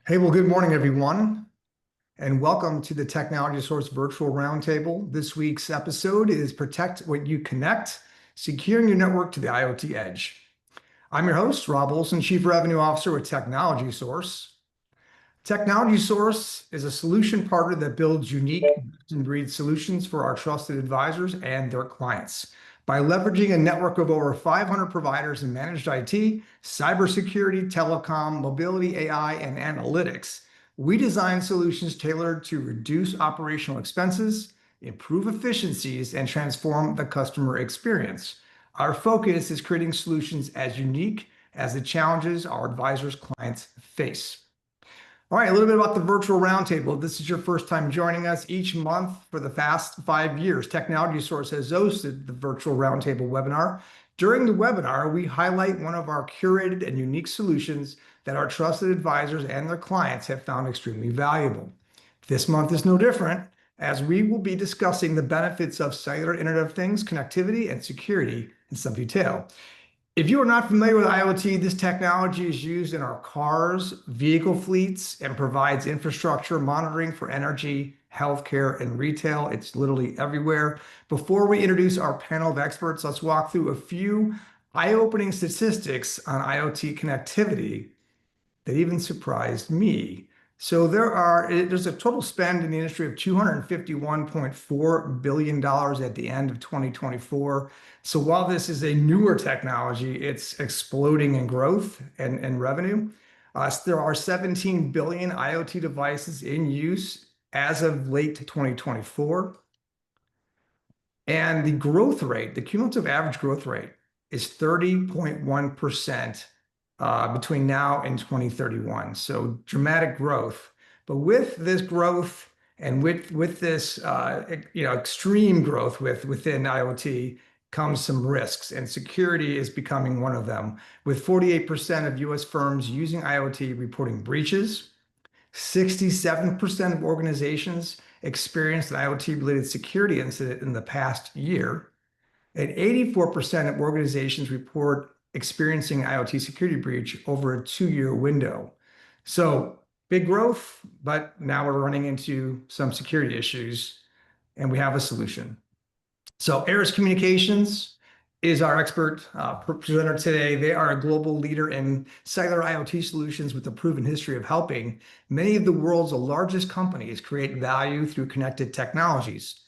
Hey, well, good morning, everyone, and welcome to the Technology Source Virtual Roundtable. This week's episode is Protect What You Connect, Securing Your Network to the IoT Edge. I'm your host, Rob Olson, Chief Revenue Officer with Technology Source. Technology Source is a solution partner that builds unique best-in-breed solutions for our trusted advisors and their clients. By leveraging a network of over 500 providers in managed IT, cybersecurity, telecom, mobility, AI, and analytics, we design solutions tailored to reduce operational expenses, improve efficiencies, and transform the customer experience. Our focus is creating solutions as unique as the challenges our advisors' clients face. All right, a little bit about the virtual roundtable. If this is your first time joining us, each month for the past 5 years, Technology Source has hosted the virtual roundtable webinar. During the webinar, we highlight one of our curated and unique solutions that our trusted advisors and their clients have found extremely valuable. This month is no different, as we will be discussing the benefits of cellular Internet of Things, connectivity, and security in some detail. If you are not familiar with IoT, this technology is used in our cars, vehicle fleets, and provides infrastructure monitoring for energy, healthcare, and retail. It's literally everywhere. Before we introduce our panel of experts, let's walk through a few eye-opening statistics on IoT connectivity that even surprised me. So there's a total spend in the industry of $251.4 billion at the end of 2024. So while this is a newer technology, it's exploding in growth and revenue. There are 17 billion IoT devices in use as of late 2024. And the growth rate, the cumulative average growth rate, is 30.1% between now and 2031. So dramatic growth. But with this growth and with this extreme growth within IoT comes some risks, and security is becoming one of them. With 48% of US firms using IoT reporting breaches, 67% of organizations experienced an IoT-related security incident in the past year, and 84% of organizations report experiencing IoT security breach over a 2-year window. So big growth, but now we're running into some security issues, and we have a solution. So Aeris Communications is our expert presenter today. They are a global leader in cellular IoT solutions with a proven history of helping many of the world's largest companies create value through connected technologies.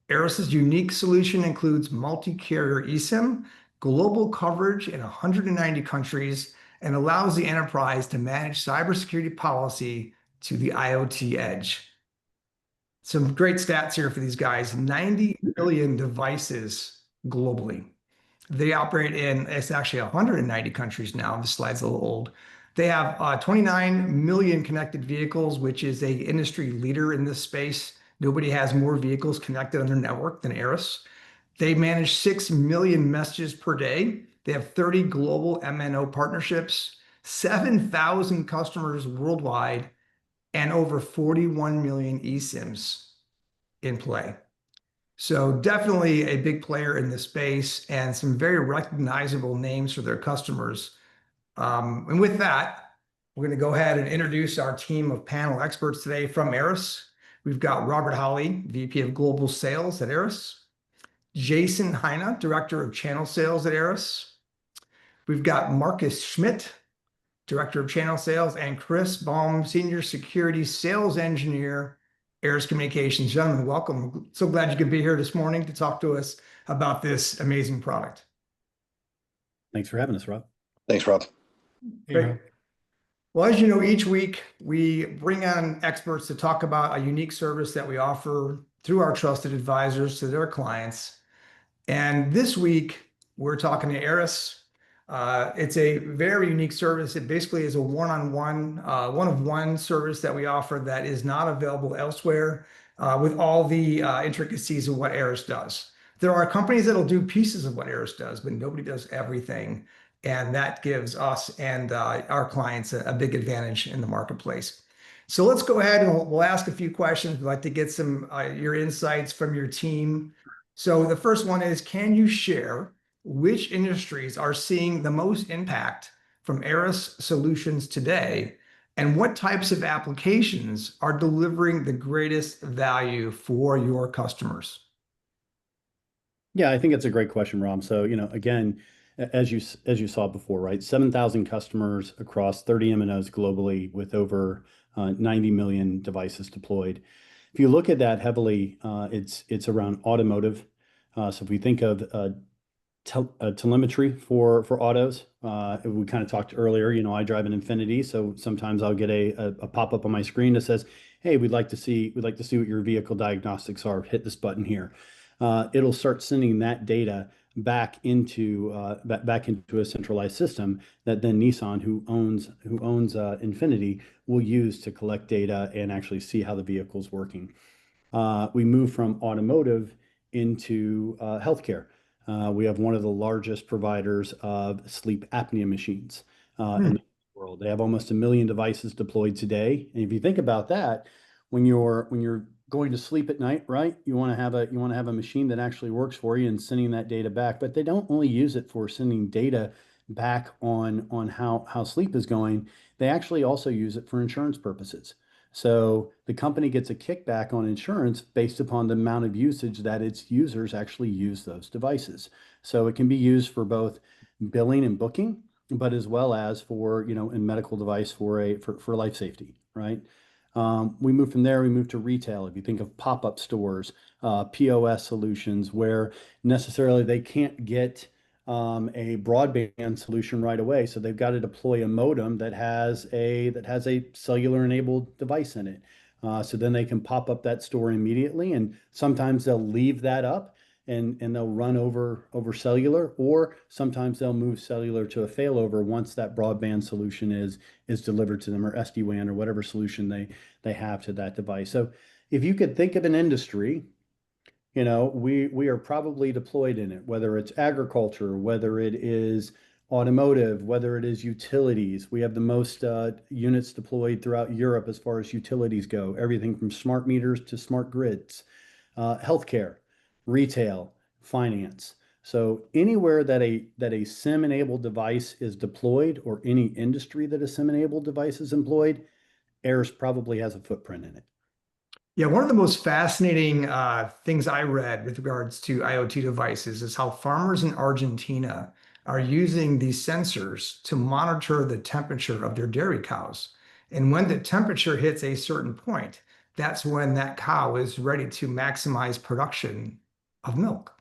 Aeris's unique solution includes multi-carrier eSIM, global coverage in 190 countries, and allows the enterprise to manage cybersecurity policy to the IoT edge. Some great stats here for these guys: 90 million devices globally. They operate in, it's actually 190 countries now. This slide's a little old. They have 29 million connected vehicles, which is an industry leader in this space. Nobody has more vehicles connected on their network than Aeris. They manage 6 million messages per day. They have 30 global MNO partnerships, 7,000 customers worldwide, and over 41 million eSIMs in play. So definitely a big player in this space and some very recognizable names for their customers. And with that, we're going to go ahead and introduce our team of panel experts today from Aeris. We've got Robert Hawley, VP of Global Sales at Aeris. Jason Heine, Director of Channel Sales at Aeris. We've got Marcus Schmidt, Director of Channel Sales, and Chris Baum, Senior Security Sales Engineer, Aeris Communications. Gentlemen, welcome. So glad you could be here this morning to talk to us about this amazing product. Thanks for having us, Rob. Thanks, Rob. Great. Well, as you know, each week we bring on experts to talk about a unique service that we offer through our trusted advisors to their clients. And this week we're talking to Aeris. It's a very unique service. It basically is a one-of-one service that we offer that is not available elsewhere, with all the intricacies of what Aeris does. There are companies that'll do pieces of what Aeris does, but nobody does everything. And that gives us and our clients a big advantage in the marketplace. So let's go ahead and we'll ask a few questions. We'd like to get some your insights from your team. So the first one is, can you share which industries are seeing the most impact from Aeris solutions today, and what types of applications are delivering the greatest value for your customers? Yeah, I think it's a great question, Rob. So, again, as you saw before, right? 7,000 customers across 30 MNOs globally with over 90 million devices deployed. If you look at that heavily, it's around automotive. So if we think of telemetry for autos. We kind of talked earlier, I drive an Infinity, so sometimes I'll get a pop-up on my screen that says, "Hey, we'd like to see what your vehicle diagnostics are. Hit this button here." It'll start sending that data back into a centralized system that then Nissan, who owns Infinity, will use to collect data and actually see how the vehicle's working. We move from automotive into healthcare. We have one of the largest providers of sleep apnea machines in Hmm. the world. They have almost 1 million devices deployed today. And if you think about that, when you're going to sleep at night, right? You want to have a machine that actually works for you and sending that data back. But they don't only use it for sending data back on how sleep is going. They actually also use it for insurance purposes. So the company gets a kickback on insurance based upon the amount of usage that its users actually use those devices. So it can be used for both billing and booking, but as well as for, in medical device for life safety, right? We move to retail. If you think of pop-up stores, POS solutions, where necessarily they can't get a broadband solution right away, so they've got to deploy a modem that has a cellular enabled device in it. So then they can pop up that store immediately, and sometimes they'll leave that up and they'll run over cellular, or sometimes they'll move cellular to a failover once that broadband solution is delivered to them, or SD-WAN or whatever solution they have to that device. So if you could think of an industry, we are probably deployed in it, whether it's agriculture, whether it is automotive, whether it is utilities. We have the most units deployed throughout Europe as far as utilities go, everything from smart meters to smart grids, healthcare, retail, finance. So anywhere that a SIM-enabled device is deployed, or any industry that a SIM-enabled device is employed, Aeris probably has a footprint in it. Yeah, one of the most fascinating things I read with regards to IoT devices is how farmers in Argentina are using these sensors to monitor the temperature of their dairy cows. And when the temperature hits a certain point, that's when that cow is ready to maximize production of milk.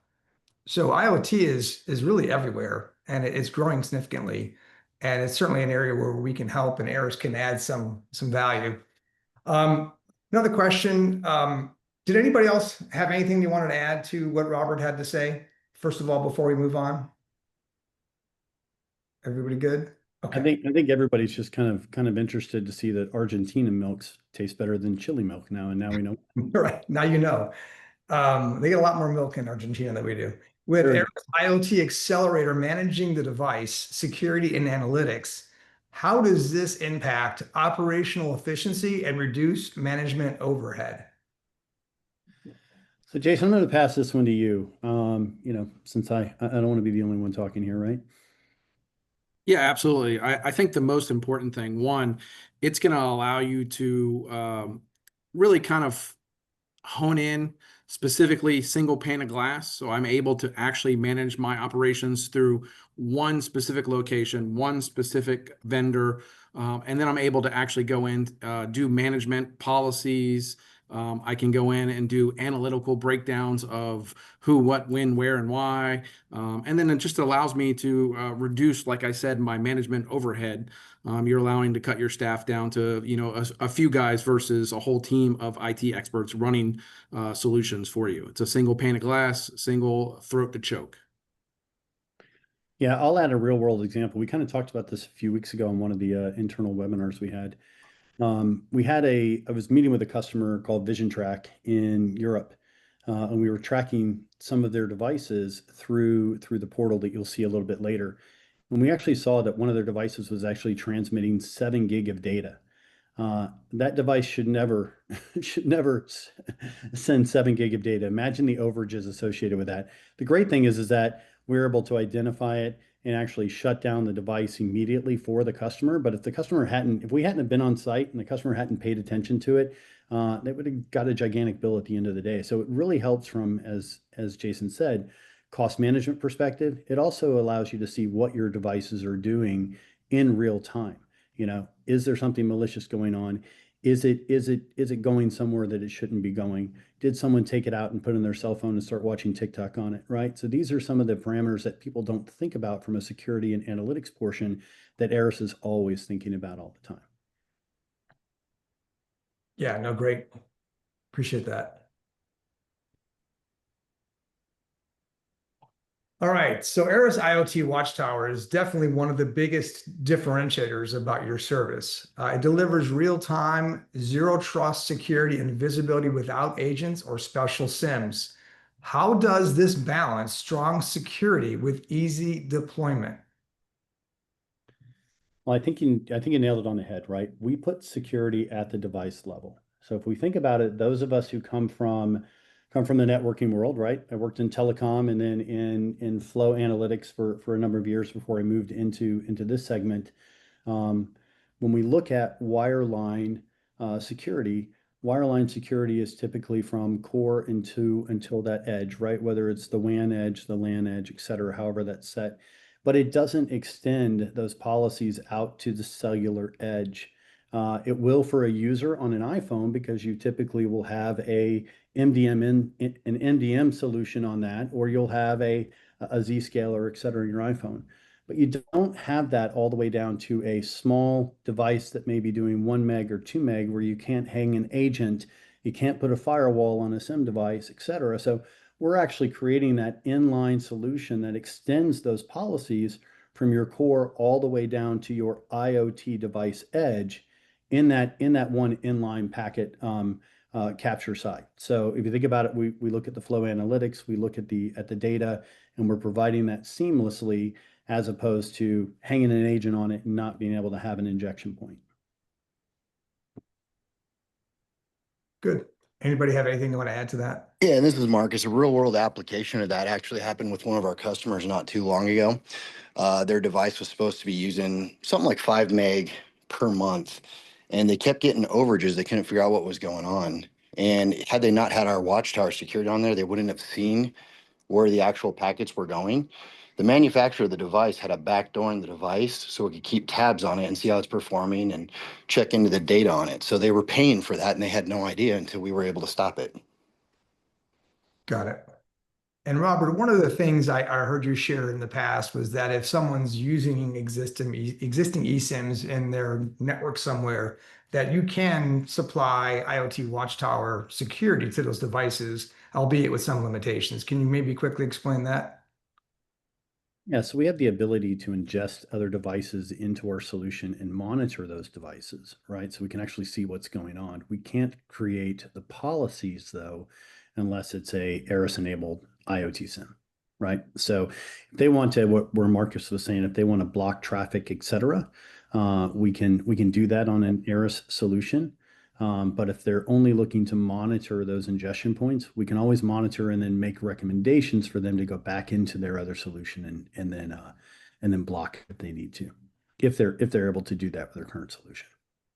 So IoT is really everywhere, and it's growing significantly. And it's certainly an area where we can help, and Aeris can add some value. Um, Another question. Did anybody else have anything they wanted to add to what Robert had to say? First of all, before we move on, everybody good? I Okay. think I think everybody's just kind of interested to see that Argentina milks taste better than Chile milk now, and now we know. All right. Now you know. They get a lot more milk in Argentina than we do. With Very Aeris much. IoT Accelerator managing the device, security, and analytics, how does this impact operational efficiency and reduce management overhead? So Jason, I'm going to pass this one to you. Since I don't want to be the only one talking here, right? Yeah, absolutely. I think the most important thing, one, it's going to allow you to really kind of hone in specifically single pane of glass. So I'm able to actually manage my operations through one specific location, one specific vendor, and then I'm able to actually go in, do management policies. I can go in and do analytical breakdowns of who, what, when, where, and why. And then it just allows me to reduce, like I said, my management overhead. You're allowing to cut your staff down to, a few guys versus a whole team of IT experts running solutions for you. It's a single pane of glass, single throat to choke. Yeah, I'll add a real world example. We kind of talked about this a few weeks ago on one of the internal webinars we had. I was meeting with a customer called Vision Track in Europe, and we were tracking some of their devices through the portal that you'll see a little bit later. And we actually saw that one of their devices was actually transmitting 7 gig of data. That device should never should never send 7 gig of data. Imagine the overages associated with that. The great thing is that we're able to identify it and actually shut down the device immediately for the customer. But if we hadn't been on site and the customer hadn't paid attention to it, they would have got a gigantic bill at the end of the day. So it really helps from, as Jason said, cost management perspective. It also allows you to see what your devices are doing in real time. Is there something malicious going on? Is it going somewhere that it shouldn't be going? Did someone take it out and put in their cell phone and start watching TikTok on it, right? So these are some of the parameters that people don't think about from a security and analytics portion that Aeris is always thinking about all the time. Yeah, no, great. Appreciate that. All right, so Aeris IoT Watchtower is definitely one of the biggest differentiators about your service. It delivers real-time, zero-trust security and visibility without agents or special SIMs. How does this balance strong security with easy deployment? Well, I think you nailed it on the head, right? We put security at the device level. So if we think about it, those of us who come from the networking world, right? I worked in telecom and then in flow analytics for a number of years before I moved into this segment. When we look at wireline security, wireline security is typically from core until that edge, right? Whether it's the WAN edge, the LAN edge, et cetera, however that's set. But it doesn't extend those policies out to the cellular edge. It will for a user on an iPhone because you typically will have an MDM solution on that, or you'll have a Zscaler, et cetera, in your iPhone. But you don't have that all the way down to a small device that may be doing 1 meg or 2 meg where you can't hang an agent, you can't put a firewall on a SIM device, et cetera. So we're actually creating that inline solution that extends those policies from your core all the way down to your IoT device edge in that one inline packet capture side. So if you think about it, we look at the flow analytics, we look at the data, and we're providing that seamlessly as opposed to hanging an agent on it and not being able to have an injection point. Good. Anybody have anything you want to add to that? Yeah, and this is Marcus. A real world application of that actually happened with one of our customers not too long ago. Their device was supposed to be using something like 5 meg per month, and they kept getting overages. They couldn't figure out what was going on. And had they not had our Watchtower security on there, they wouldn't have seen where the actual packets were going. The manufacturer of the device had a backdoor in the device so it could keep tabs on it and see how it's performing and check into the data on it. So they were paying for that and they had no idea until we were able to stop it. Got it. And Robert, one of the things I heard you share in the past was that if someone's using existing eSIMs in their network somewhere, that you can supply IoT Watchtower security to those devices, albeit with some limitations. Can you maybe quickly explain that? Yeah, so we have the ability to ingest other devices into our solution and monitor those devices, right? So we can actually see what's going on. We can't create the policies though, unless it's a Aeris-enabled IoT SIM, right? So if they want to, where Marcus was saying, if they want to block traffic, et cetera, we can do that on an Aeris solution. But if they're only looking to monitor those ingestion points, we can always monitor and then make recommendations for them to go back into their other solution and then block if they need to, if they're able to do that with their current solution.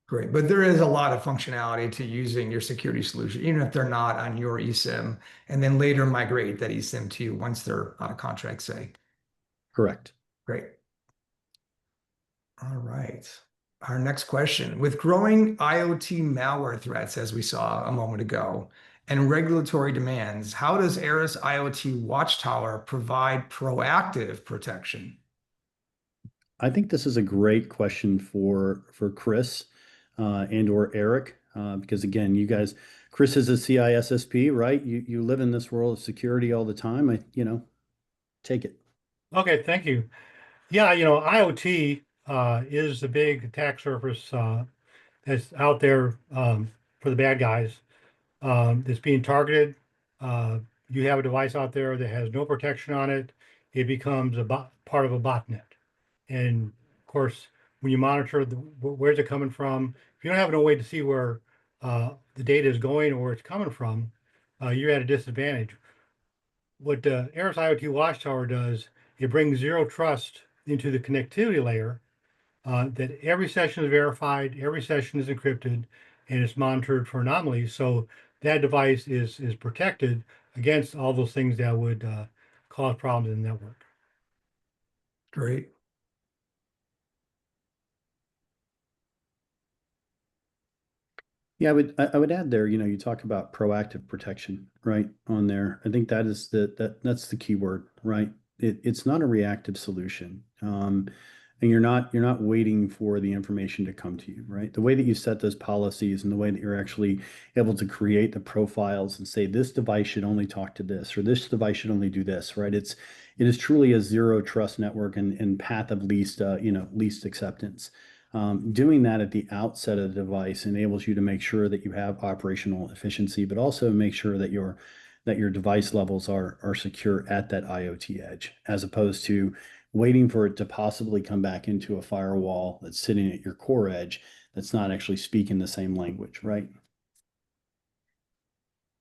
Great. But there is a lot of functionality to using your security solution, even if they're not on your eSIM, and then later migrate that eSIM to you once they're on a contract, say. Correct. Great. All right. Our next question. With growing IoT malware threats, as we saw a moment ago, and regulatory demands, how does Aeris IoT Watchtower provide proactive protection? I think this is a great question for Chris and or Eric, because again, you guys, Chris is a CISSP, right? You live in this world of security all the time. Take it. Okay, thank you. Yeah, IoT is the big attack surface that's out there for the bad guys. That's being targeted. You have a device out there that has no protection on it. It becomes part of a botnet. And of course, when you monitor where's it coming from, if you don't have no way to see where the data is going or where it's coming from, you're at a disadvantage. What Aeris IoT Watchtower does it brings zero trust into the connectivity layer, that every session is verified, every session is encrypted, and it's monitored for anomalies. So that device is protected against all those things that would cause problems in the network. Great. Yeah, I would add there, you talk about proactive protection, right? On there. I think that's the key word, right? It's not a reactive solution. And you're not waiting for the information to come to you, right? The way that you set those policies and the way that you're actually able to create the profiles and say this device should only talk to this or this device should only do this, right? It is truly a zero trust network and path of least acceptance. Doing that at the outset of the device enables you to make sure that you have operational efficiency, but also make sure that your device levels are secure at that IoT edge, as opposed to waiting for it to possibly come back into a firewall that's sitting at your core edge that's not actually speaking the same language, right?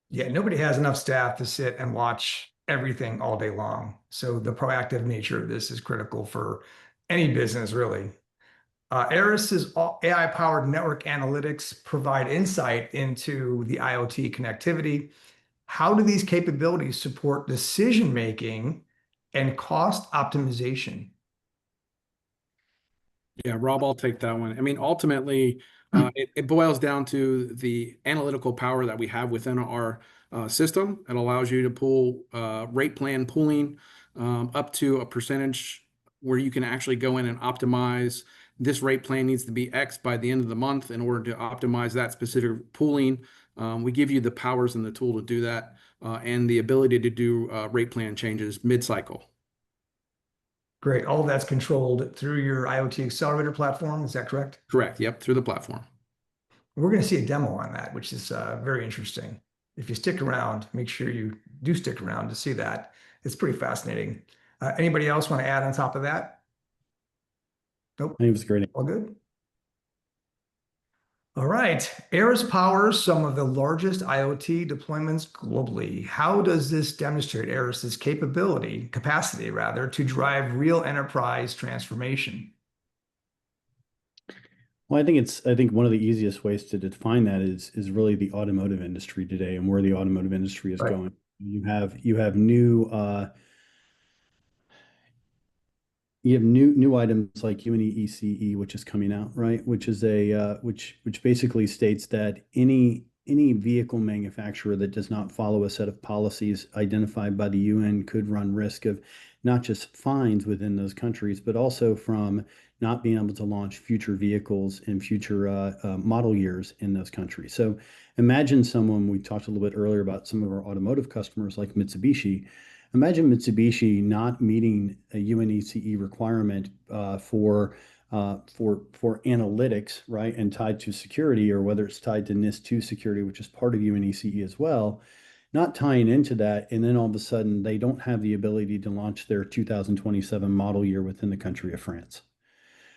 Yeah, nobody has enough staff to sit and watch everything all day long. So the proactive nature of this is critical for any business, really. Aeris's AI-powered network analytics provide insight into the IoT connectivity. How do these capabilities support decision-making and cost optimization? Yeah, Rob, I'll take that one. I mean, ultimately, it boils down to the analytical power that we have within our system. It allows you to pull rate plan pooling up to a percentage where you can actually go in and optimize. This rate plan needs to be X by the end of the month in order to optimize that specific pooling. We give you the powers and the tool to do that, and the ability to do rate plan changes mid-cycle. Great. All of that's controlled through your IoT Accelerator platform. Is that correct? Correct. Yep, through the platform. We're going to see a demo on that, which is very interesting. If you stick around, make sure you do stick around to see that. It's pretty fascinating. Anybody else want to add on top of that? Nope. I think it was great. All good. All right. Aeris powers some of the largest IoT deployments globally. How does this demonstrate Aeris's capacity rather, to drive real enterprise transformation? Well, I think one of the easiest ways to define that is really the automotive industry today and where the automotive industry is Right. going. You have new items like UNE-ECE, which is coming out, right? Which basically states that any vehicle manufacturer that does not follow a set of policies identified by the UN could run risk of not just fines within those countries, but also from not being able to launch future vehicles in future model years in those countries. So imagine we talked a little bit earlier about some of our automotive customers like Mitsubishi. Imagine Mitsubishi not meeting a UNECE requirement for analytics, right, and tied to security, or whether it's tied to NIS2 security, which is part of UNECE as well, not tying into that, and then all of a sudden they don't have the ability to launch their 2027 model year within the country of France.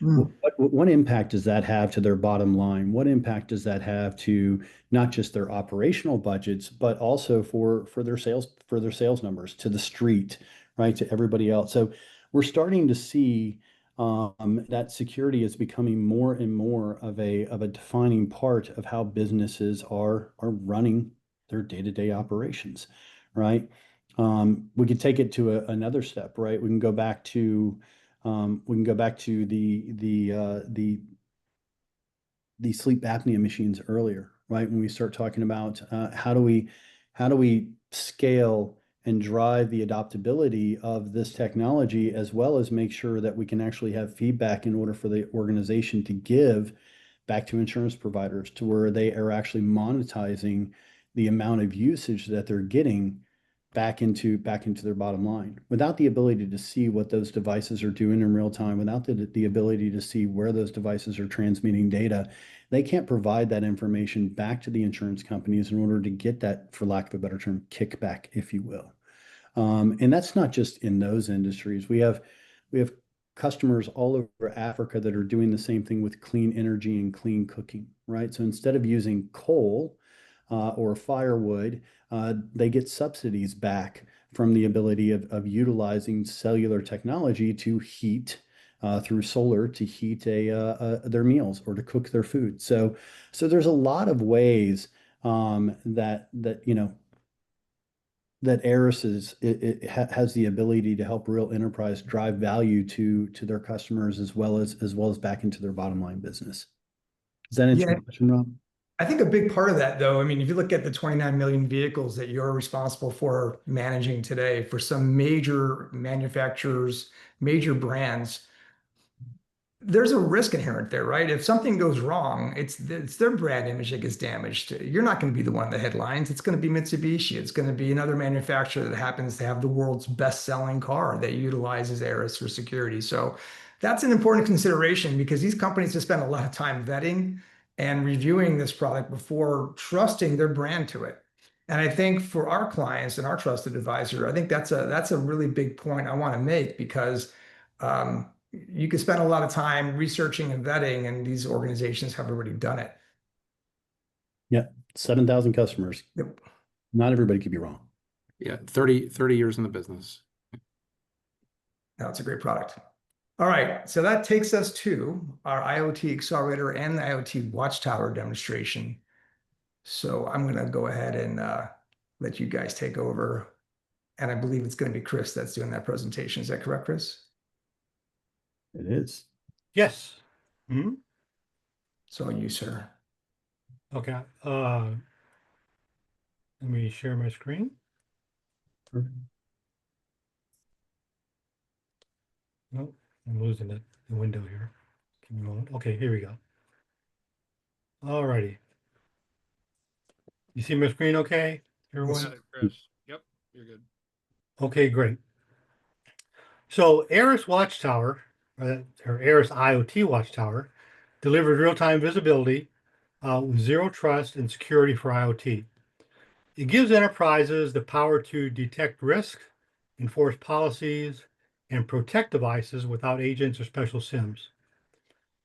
Mm. What impact does that have to their bottom line? What impact does that have to not just their operational budgets, but also for their sales numbers to the street, right, to everybody else? So we're starting to see that security is becoming more and more of a defining part of how businesses are running their day-to-day operations, right? We could take it to another step, right? We can go back to the sleep apnea machines earlier, right? When we start talking about how do we scale and drive the adoptability of this technology, as well as make sure that we can actually have feedback in order for the organization to give back to insurance providers, to where they are actually monetizing the amount of usage that they're getting back into their bottom line. Without the ability to see what those devices are doing in real time, without the ability to see where those devices are transmitting data, they can't provide that information back to the insurance companies in order to get that, for lack of a better term, kickback, if you will. And that's not just in those industries. We have customers all over Africa that are doing the same thing with clean energy and clean cooking, right? So instead of using coal or firewood, they get subsidies back from the ability of utilizing cellular technology to heat through solar to heat their meals or to cook their food. So there's a lot of ways that Aeris has the ability to help real enterprise drive value to their customers as well as back into their bottom line business. Does that answer Yeah, your question, Rob? I think a big part of that, though, I mean, if you look at the 29 million vehicles that you're responsible for managing today for some major manufacturers, major brands, there's a risk inherent there, right? If something goes wrong, it's their brand image that gets damaged. You're not going to be the one in the headlines. It's going to be Mitsubishi. It's going to be another manufacturer that happens to have the world's best-selling car that utilizes Aeris for security. So that's an important consideration because these companies have spent a lot of time vetting and reviewing this product before trusting their brand to it. And I think for our clients and our trusted advisor, I think that's a really big point I want to make because you could spend a lot of time researching and vetting, and these organizations have already done it. Yeah, 7,000 customers. Yep. Not everybody could be wrong. Yeah, 30 years in the business. No, it's a great product. All right, so that takes us to our IoT Accelerator and the IoT Watchtower demonstration. So I'm going to go ahead and let you guys take over. And I believe it's going to be Chris that's doing that presentation. Is that correct, Chris? It is. Yes. Hmm. So you, sir. Okay. Let me share my screen. Perfect. No, I'm losing the window here. Give me a moment. Okay, here we go. All righty. You see my screen okay, everyone? Got it, Chris. Yep, you're good. Okay, great. So Aeris Watchtower, or Aeris IoT Watchtower, delivers real-time visibility with zero trust and security for IoT. It gives enterprises the power to detect risk, enforce policies, and protect devices without agents or special SIMs.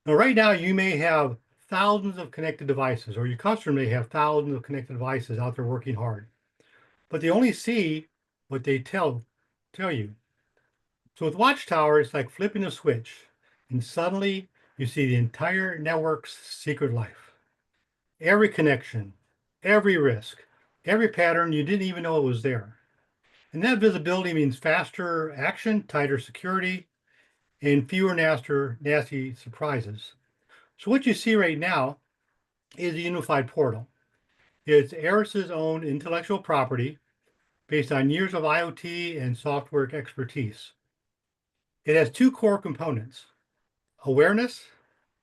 Now, right now, you may have thousands of connected devices, or your customer may have thousands of connected devices out there working hard, but they only see what they tell you. So with Watchtower, it's like flipping a switch, and suddenly you see the entire network's secret life. Every connection, every risk, every pattern you didn't even know it was there. And that visibility means faster action, tighter security, and fewer nasty surprises. So what you see right now is a unified portal. It's Aeris's own intellectual property based on years of IoT and software expertise. It has two core components, awareness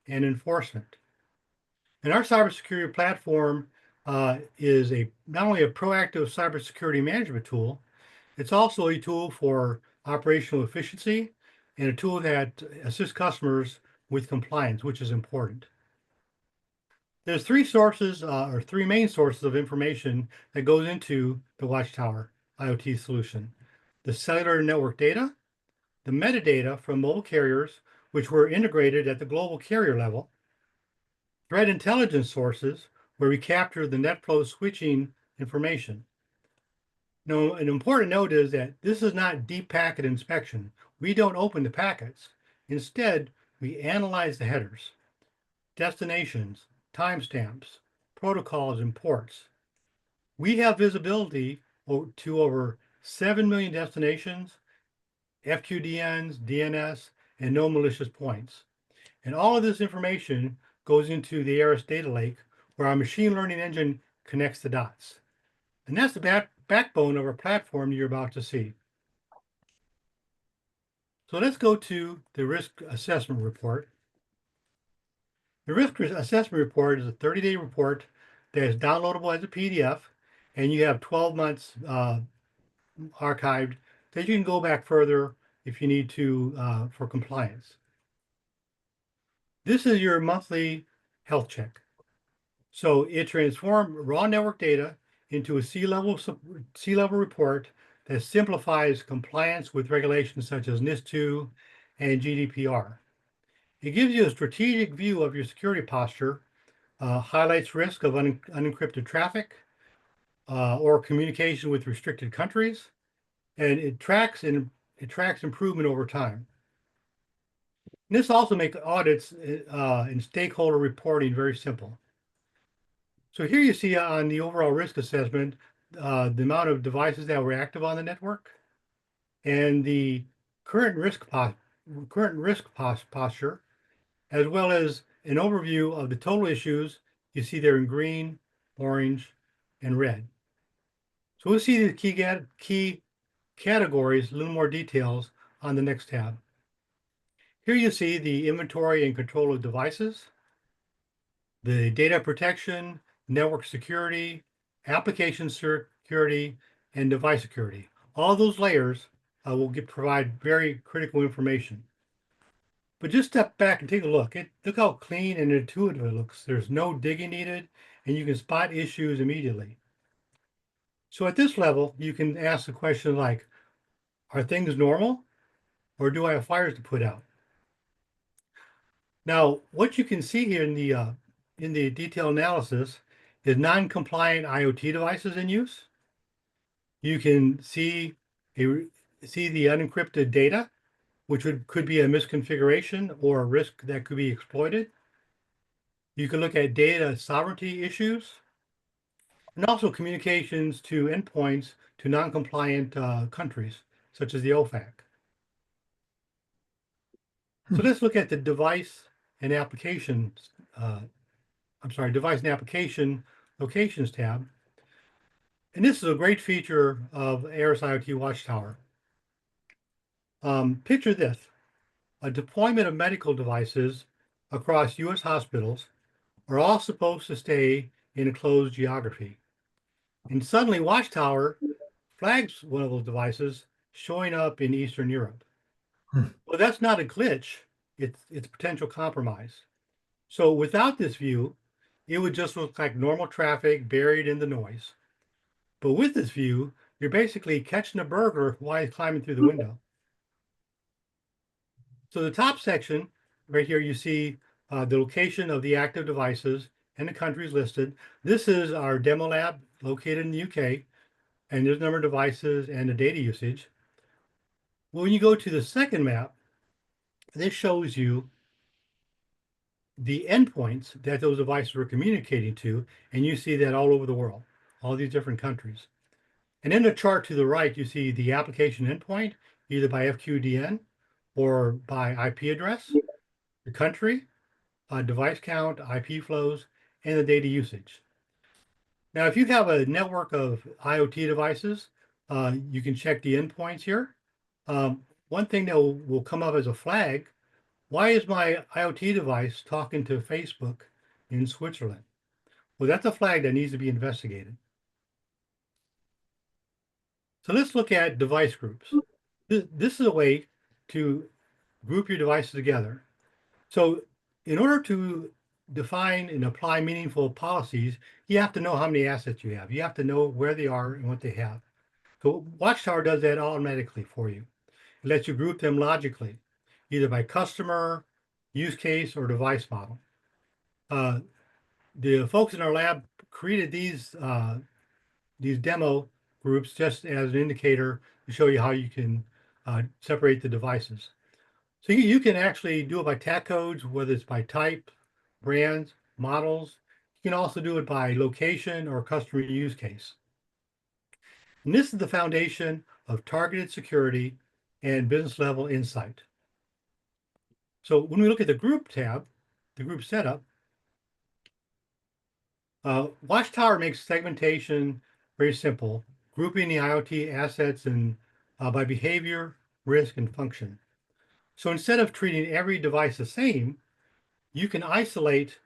and enforcement. And our cybersecurity platform is not only a proactive cybersecurity management tool, it's also a tool for operational efficiency and a tool that assists customers with compliance, which is important. There's three sources or three main sources of information that goes into the Watchtower IoT solution. The cellular network data, the metadata from mobile carriers, which were integrated at the global carrier level, threat intelligence sources, where we capture the net flow switching information. Now, an important note is that this is not deep packet inspection. We don't open the packets. Instead, we analyze the headers, destinations, timestamps, protocols, and ports. We have visibility to over 7 million destinations, FQDNs, DNS, and no malicious points. And all of this information goes into the Aeris data lake, where our machine learning engine connects the dots. And that's the backbone of our platform you're about to see. So let's go to the risk assessment report. The risk assessment report is a 30-day report that is downloadable as a PDF, and you have 12 months archived that you can go back further if you need to for compliance. This is your monthly health check. So it transforms raw network data into a C-level report that simplifies compliance with regulations such as NIS2 and GDPR. It gives you a strategic view of your security posture, highlights risk of unencrypted traffic or communication with restricted countries, and it tracks improvement over time. And this also makes audits and stakeholder reporting very simple. So here you see on the overall risk assessment, the amount of devices that were active on the network and the current risk posture, as well as an overview of the total issues. You see there in green, orange, and red. So we'll see the key categories, a little more details on the next tab. Here you see the inventory and control of devices, the data protection, network security, application security, and device security. All those layers will provide very critical information. But just step back and take a look. Look how clean and intuitive it looks. There's no digging needed, and you can spot issues immediately. So at this level, you can ask the question like, are things normal, or do I have fires to put out? Now, what you can see here in the detailed analysis is non-compliant IoT devices in use. You can see the unencrypted data, which could be a misconfiguration or a risk that could be exploited. You can look at data sovereignty issues, and also communications to endpoints to non-compliant countries, such as the OFAC. So let's look at the device and applications. Device and application locations tab. And this is a great feature of Aeris IoT Watchtower. Picture this, a deployment of medical devices across US hospitals are all supposed to stay in a closed geography. And suddenly Watchtower flags one of those devices showing up in Eastern Europe. Well, that's not a glitch, it's potential compromise. So without this view, it would just look like normal traffic buried in the noise. But with this view, you're basically catching a burglar while he's climbing through the window. So the top section, right here, you see the location of the active devices and the countries listed. This is our demo lab located in the UK, and there's the number of devices and the data usage. Well, when you go to the second map, this shows you the endpoints that those devices were communicating to, and you see that all over the world, all these different countries. And in the chart to the right, you see the application endpoint, either by FQDN or by IP address, the country, device count, IP flows, and the data usage. Now, if you have a network of IoT devices, you can check the endpoints here. One thing that will come up as a flag, why is my IoT device talking to Facebook in Switzerland? Well, that's a flag that needs to be investigated. So let's look at device groups. This is a way to group your devices together. So in order to define and apply meaningful policies, you have to know how many assets you have. You have to know where they are and what they have. So Watchtower does that automatically for you. It lets you group them logically, either by customer, use case, or device model. The folks in our lab created these demo groups just as an indicator to show you how you can separate the devices. So you can actually do it by tag codes, whether it's by type, brands, models. You can also do it by location or customer use case. And this is the foundation of targeted security and business level insight. So when we look at the group tab, the group setup, Watchtower makes segmentation very simple, grouping the IoT assets and by behavior, risk, and function. So instead of treating every device the same, you can isolate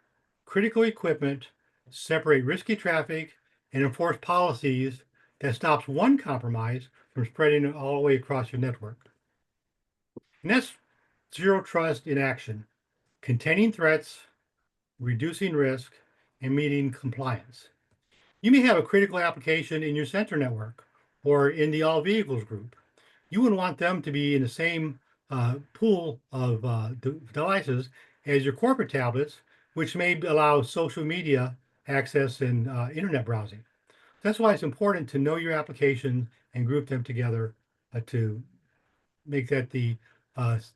critical equipment, separate risky traffic, and enforce policies that stops one compromise from spreading it all the way across your network. And that's zero trust in action, containing threats, reducing risk, and meeting compliance. You may have a critical application in your sensor network or in the all vehicles group. You wouldn't want them to be in the same pool of devices as your corporate tablets, which may allow social media access and internet browsing. That's why it's important to know your application and group them together to make that the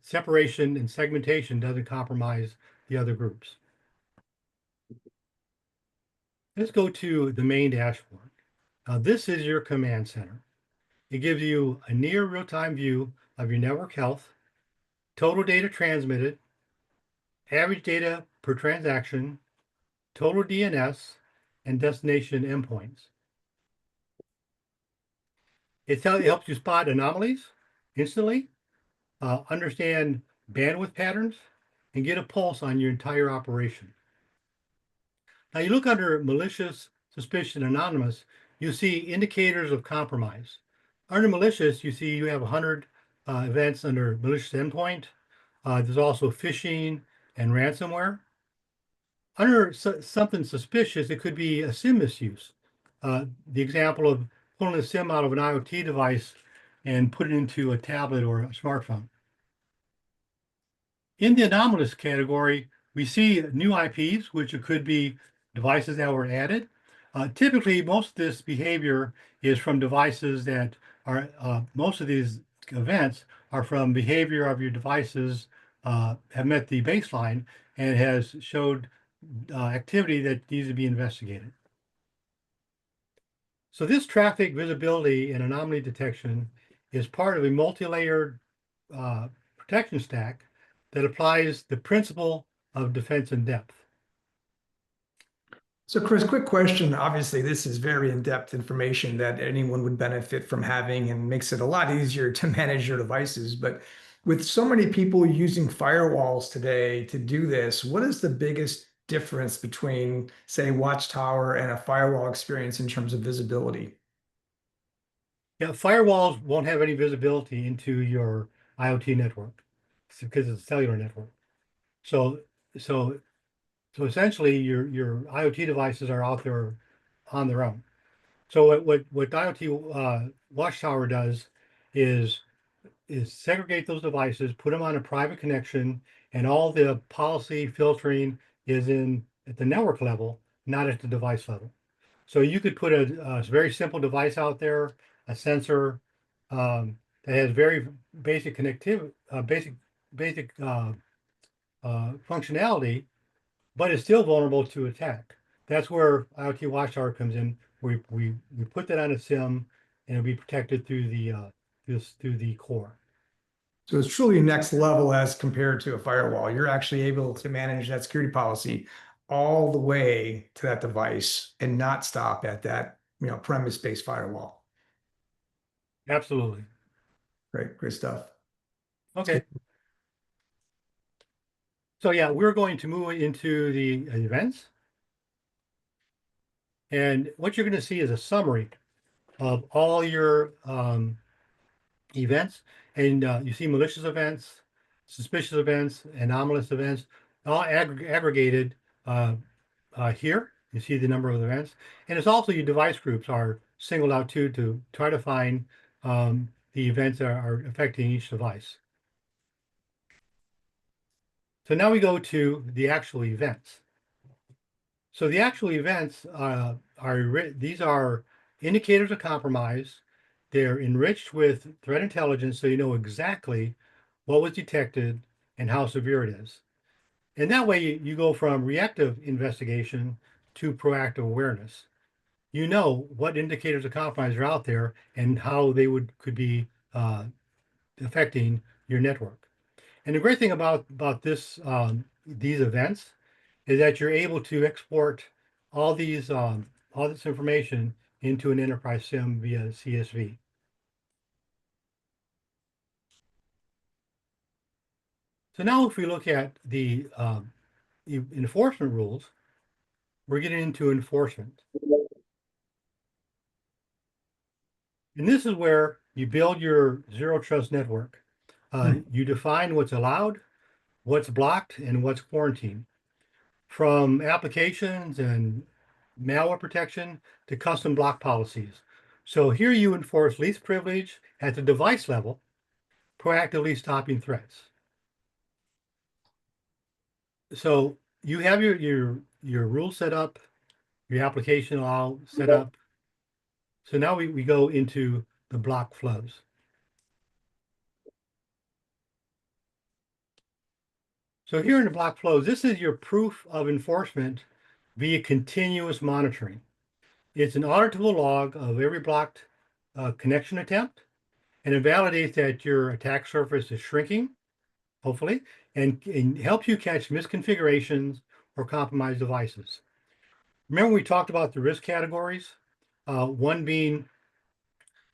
separation and segmentation doesn't compromise the other groups. Let's go to the main dashboard. Now, this is your command center. It gives you a near real-time view of your network health, total data transmitted, average data per transaction, total DNS, and destination endpoints. It helps you spot anomalies instantly, understand bandwidth patterns, and get a pulse on your entire operation. Now you look under malicious, suspicion, anonymous, you see indicators of compromise. Under malicious, you see you have 100 events under malicious endpoint. There's also phishing and ransomware. Under something suspicious, it could be a SIM misuse. The example of pulling a SIM out of an IoT device and put it into a tablet or a smartphone. In the anomalous category, we see new IPs, which could be devices that were added. Typically, most of this behavior is from devices that are, most of these events are from behavior of your devices have met the baseline and has showed activity that needs to be investigated. So this traffic visibility and anomaly detection is part of a multi-layered protection stack that applies the principle of defense in depth. So Chris, quick question. Obviously, this is very in-depth information that anyone would benefit from having and makes it a lot easier to manage your devices. But with so many people using firewalls today to do this, what is the biggest difference between, say, Watchtower and a firewall experience in terms of visibility? Yeah, firewalls won't have any visibility into your IoT network because it's a cellular network. So essentially your IoT devices are out there on their own. So what IoT Watchtower does is segregate those devices, put them on a private connection, and all the policy filtering is at the network level, not at the device level. So you could put a very simple device out there, a sensor that has very basic connectivity, basic functionality, but is still vulnerable to attack. That's where IoT Watchtower comes in. We put that on a SIM, and it'll be protected through the core. So it's truly next level as compared to a firewall. You're actually able to manage that security policy all the way to that device and not stop at that, premise-based firewall. Absolutely. Great stuff. Okay. So yeah, we're going to move into the events. And what you're going to see is a summary of all your events. And you see malicious events, suspicious events, anomalous events, all aggregated here. You see the number of events. And it's also your device groups are singled out too to try to find the events that are affecting each device. So now we go to the actual events. So the actual events these are indicators of compromise. They're enriched with threat intelligence, so you know exactly what was detected and how severe it is. And that way you go from reactive investigation to proactive awareness. You know what indicators of compromise are out there and how they could be affecting your network. And the great thing about this these events is that you're able to export all this information into an enterprise SIM via CSV. So now if we look at the enforcement rules, we're getting into enforcement. And this is where you build your zero trust network. You define what's allowed, what's blocked, and what's quarantined. From applications and malware protection to custom block policies. So here you enforce least privilege at the device level, proactively stopping threats. So you have your rule set up, your application all set up. So now we go into the block flows. So here in the block flows, this is your proof of enforcement via continuous monitoring. It's an auditable log of every blocked connection attempt, and it validates that your attack surface is shrinking, hopefully, and helps you catch misconfigurations or compromised devices. Remember we talked about the risk categories, one being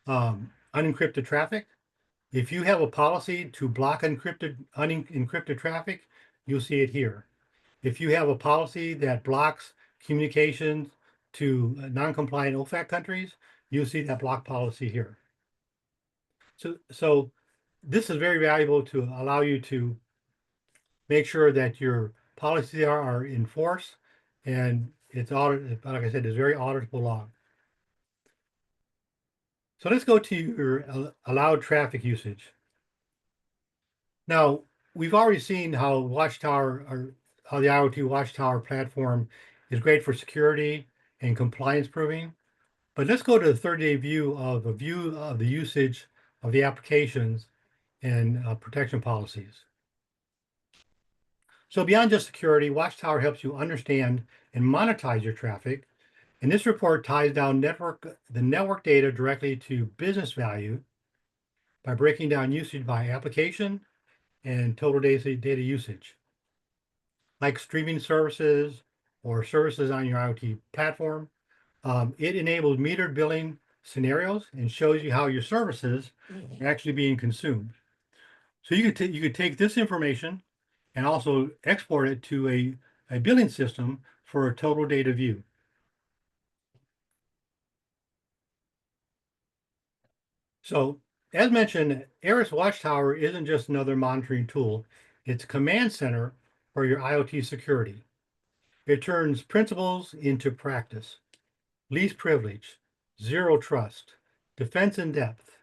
unencrypted traffic. If you have a policy to block unencrypted traffic, you'll see it here. If you have a policy that blocks communications to non-compliant OFAC countries, you'll see that block policy here. So this is very valuable to allow you to make sure that your policies are enforced, and it's audit, like I said, it's very auditable log. So let's go to your allowed traffic usage. Now, we've already seen how Watchtower, or how the IoT Watchtower platform is great for security and compliance proving. But let's go to the 30-day view of the usage of the applications and protection policies. So beyond just security, Watchtower helps you understand and monetize your traffic. And this report ties down the network data directly to business value by breaking down usage by application and total data usage, like streaming services or services on your IoT platform. It enables metered billing scenarios and shows you how your services are actually being consumed. So you could take this information and also export it to a billing system for a total data view. So as mentioned, Aeris Watchtower isn't just another monitoring tool. It's a command center for your IoT security. It turns principles into practice. Least privilege, zero trust, defense in depth,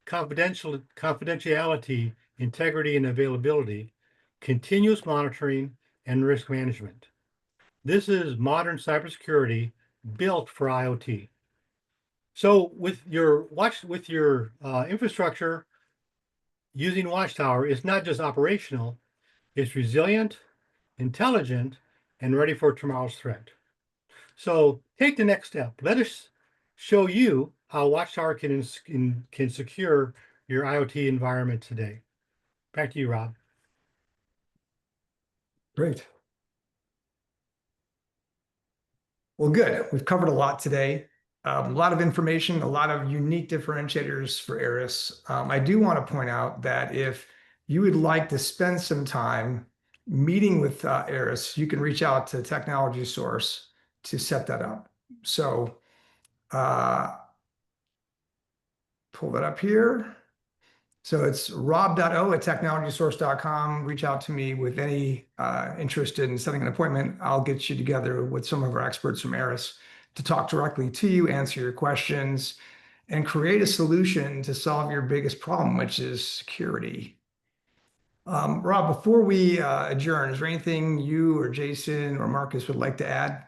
confidentiality, integrity and availability, continuous monitoring, and risk management. This is modern cybersecurity built for IoT. So with your infrastructure using Watchtower, it's not just operational, it's resilient, intelligent, and ready for tomorrow's threat. So take the next step. Let us show you how Watchtower can secure your IoT environment today. Back to you, Rob. Great. Well, good. We've covered a lot today. A lot of information, a lot of unique differentiators for Aeris. I do want to point out that if you would like to spend some time meeting with Aeris, you can reach out to Technology Source to set that up. So pull that up here. So it's rob.o@technologysource.com. Reach out to me with any interest in setting an appointment. I'll get you together with some of our experts from Aeris to talk directly to you, answer your questions, and create a solution to solve your biggest problem, which is security. Rob, before we adjourn, is there anything you or Jason or Marcus would like to add?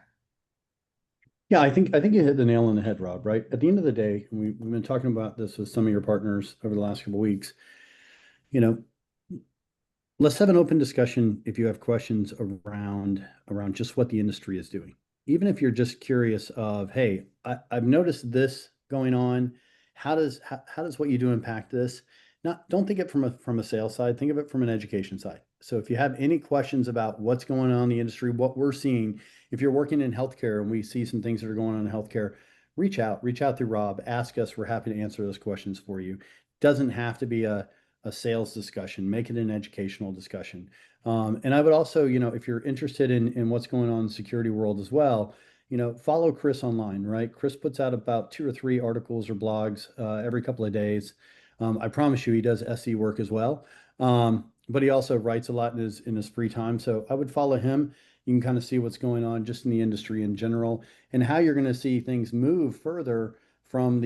Yeah, I think you hit the nail on the head, Rob, right? At the end of the day, we've been talking about this with some of your partners over the last couple of weeks. You know, let's have an open discussion if you have questions around just what the industry is doing. Even if you're just curious of, hey, I've noticed this going on. How does what you do impact this? Don't think it from a sales side, think of it from an education side. So if you have any questions about what's going on in the industry, what we're seeing, if you're working in healthcare and we see some things that are going on in healthcare, reach out through Rob, ask us. We're happy to answer those questions for you. Doesn't have to be a sales discussion, make it an educational discussion. And I would also, if you're interested in what's going on in the security world as well, follow Chris online, right? Chris puts out about 2 or 3 articles or blogs every couple of days. I promise you he does SE work as well. But he also writes a lot in his free time. So I would follow him. You can kind of see what's going on just in the industry in general and how you're going to see things move further from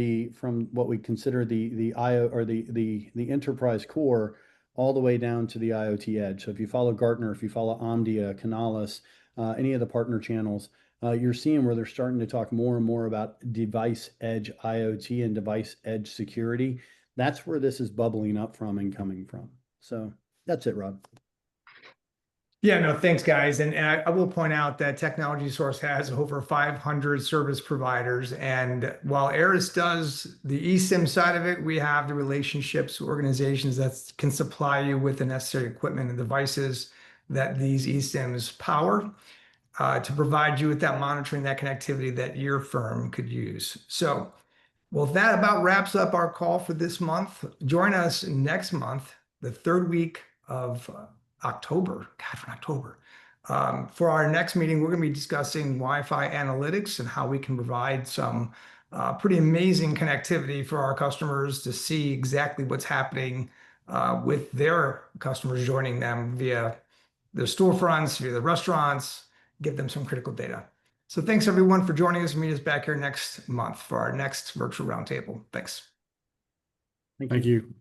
what we consider the IO or the enterprise core all the way down to the IoT edge. So if you follow Gartner, if you follow Omdia, Canalys, any of the partner channels, you're seeing where they're starting to talk more and more about device edge IoT and device edge security. That's where this is bubbling up from and coming from. So that's it, Rob. Yeah, no, thanks, guys. And I will point out that Technology Source has over 500 service providers. And while Aeris does the eSIM side of it, we have the relationships, organizations that can supply you with the necessary equipment and devices that these eSIMs power to provide you with that monitoring, that connectivity that your firm could use. So, well, that about wraps up our call for this month. Join us next month, the third week of October. God, for October. For our next meeting, we're going to be discussing Wi-Fi analytics and how we can provide some pretty amazing connectivity for our customers to see exactly what's happening with their customers joining them via the storefronts, via the restaurants, give them some critical data. So thanks everyone for joining us. Meet us back here next month for our next virtual roundtable. Thanks. Thank you.